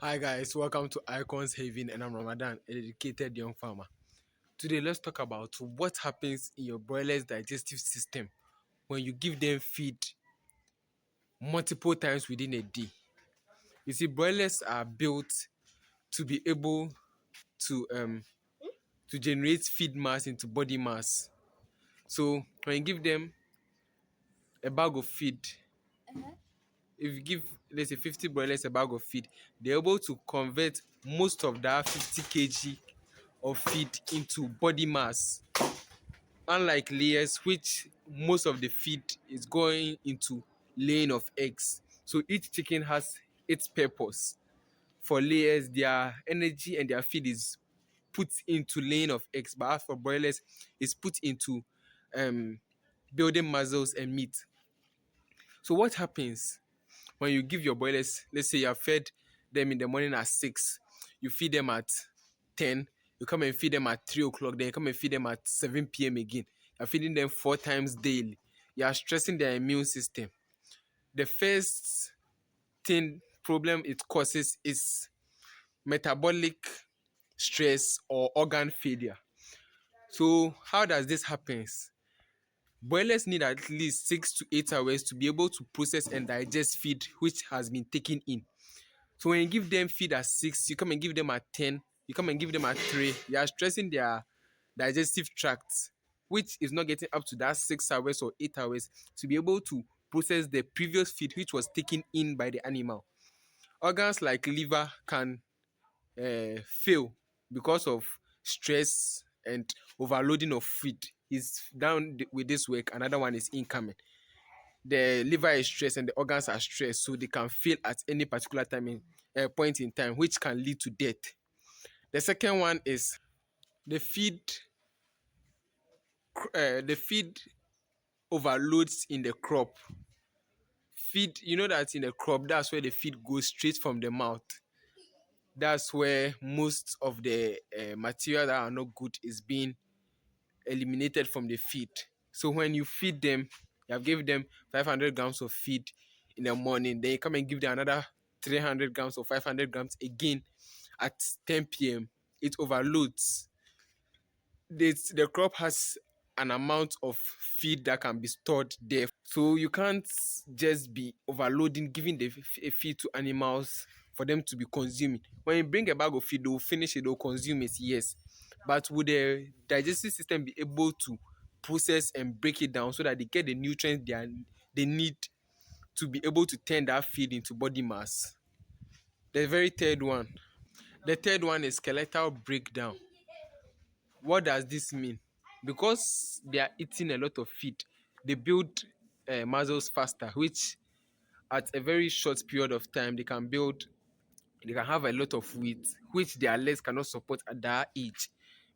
Hi guys, welcome to Icons Haven and I'm Ramadan, a dedicated young farmer. Today let's talk about what happens in your broiler's digestive system when you give them feed multiple times within a day. You see, broilers are built to be able to to generate feed mass into body mass. So when you give them a bag of feed, if you give let's say 50 broilers a bag of feed, they're able to convert most of that 50 kg of feed into body mass, unlike layers which most of the feed is going into laying of eggs. So each chicken has its purpose. For layers, their energy and their feed is put into laying of eggs, but as for broilers, it's put into um, building muscles and meat. So what happens when you give your broilers, let's say you have fed them in the morning at 6, you feed them at 10, you come and feed them at 3 o'clock, then you come and feed them at 7 p.m. again. You're feeding them 4 times daily. You are stressing their immune system. The first thing problem it causes is metabolic stress or organ failure. So how does this happen? Broilers need at least 6 to 8 hours to be able to process and digest feed which has been taken in. So when you give them feed at 6, you come and give them at 10, you come and give them at 3, you are stressing their digestive tract, which is not getting up to that 6 hours or 8 hours to be able to process the previous feed which was taken in by the animal. Organs like liver can fail because of stress and overloading of feed. He's down with this work, another one is incoming. The liver is stressed and the organs are stressed, so they can fail at any particular time in point in time, which can lead to death. The second one is the feed. The feed overloads in the crop. Feed, you know that in the crop, that's where the feed goes straight from the mouth. That's where most of the material that are not good is being eliminated from the feed. So when you feed them, you have given them 500 grams of feed in the morning, then you come and give them another 300 grams or 500 grams again at 10 p.m. It overloads. The crop has an amount of feed that can be stored there. So you can't just be overloading, giving the feed to animals for them to be consuming. When you bring a bag of feed, they'll finish it, they'll consume it, yes. But would the digestive system be able to process and break it down so that they get the nutrients they need to be able to turn that feed into body mass? The third one is skeletal breakdown. What does this mean? Because they are eating a lot of feed, they build muscles faster, which at a very short period of time they can have a lot of weight which their legs cannot support at that age,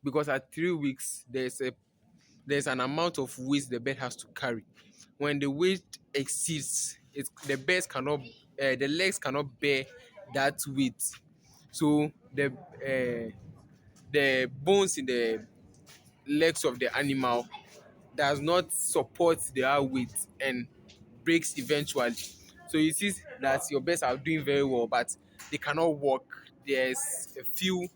because at 3 weeks there's an amount of weight the bird has to carry. When the weight exceeds it, the legs cannot bear that weight. So the bones in the legs of the animal does not support their weight and breaks eventually. So you see that your birds are doing very well, but they cannot walk. There's a few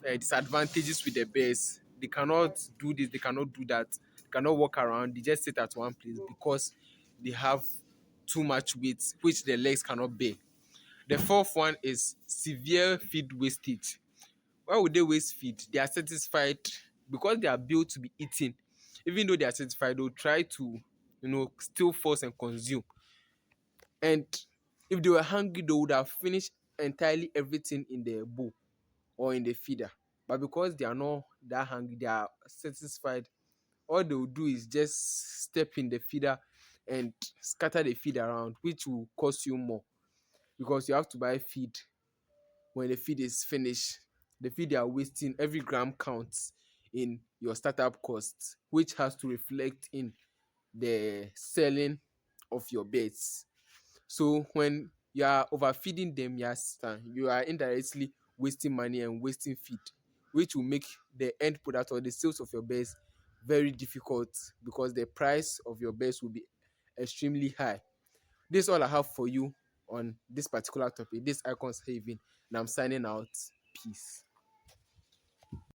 disadvantages with the birds. They cannot do this, they cannot do that, they cannot walk around, they just sit at one place because they have too much weight which their legs cannot bear. The fourth one is severe feed wastage. Why would they waste feed? They are satisfied because they are built to be eaten. Even though they are satisfied, they'll try to, still force and consume. And if they were hungry, they would have finished entirely everything in the bowl or in the feeder. But because they are not that hungry, they are satisfied. All they will do is just step in the feeder and scatter the feed around, which will cost you more because you have to buy feed when the feed is finished. The feed you are wasting, every gram counts in your startup costs, which has to reflect in the selling of your birds. So when you are overfeeding them, yes, you are indirectly wasting money and wasting feed, which will make the end product or the sales of your birds very difficult because the price of your birds will be extremely high. This is all I have for you. on this particular topic. This Icons Haven, and I'm signing out. Peace.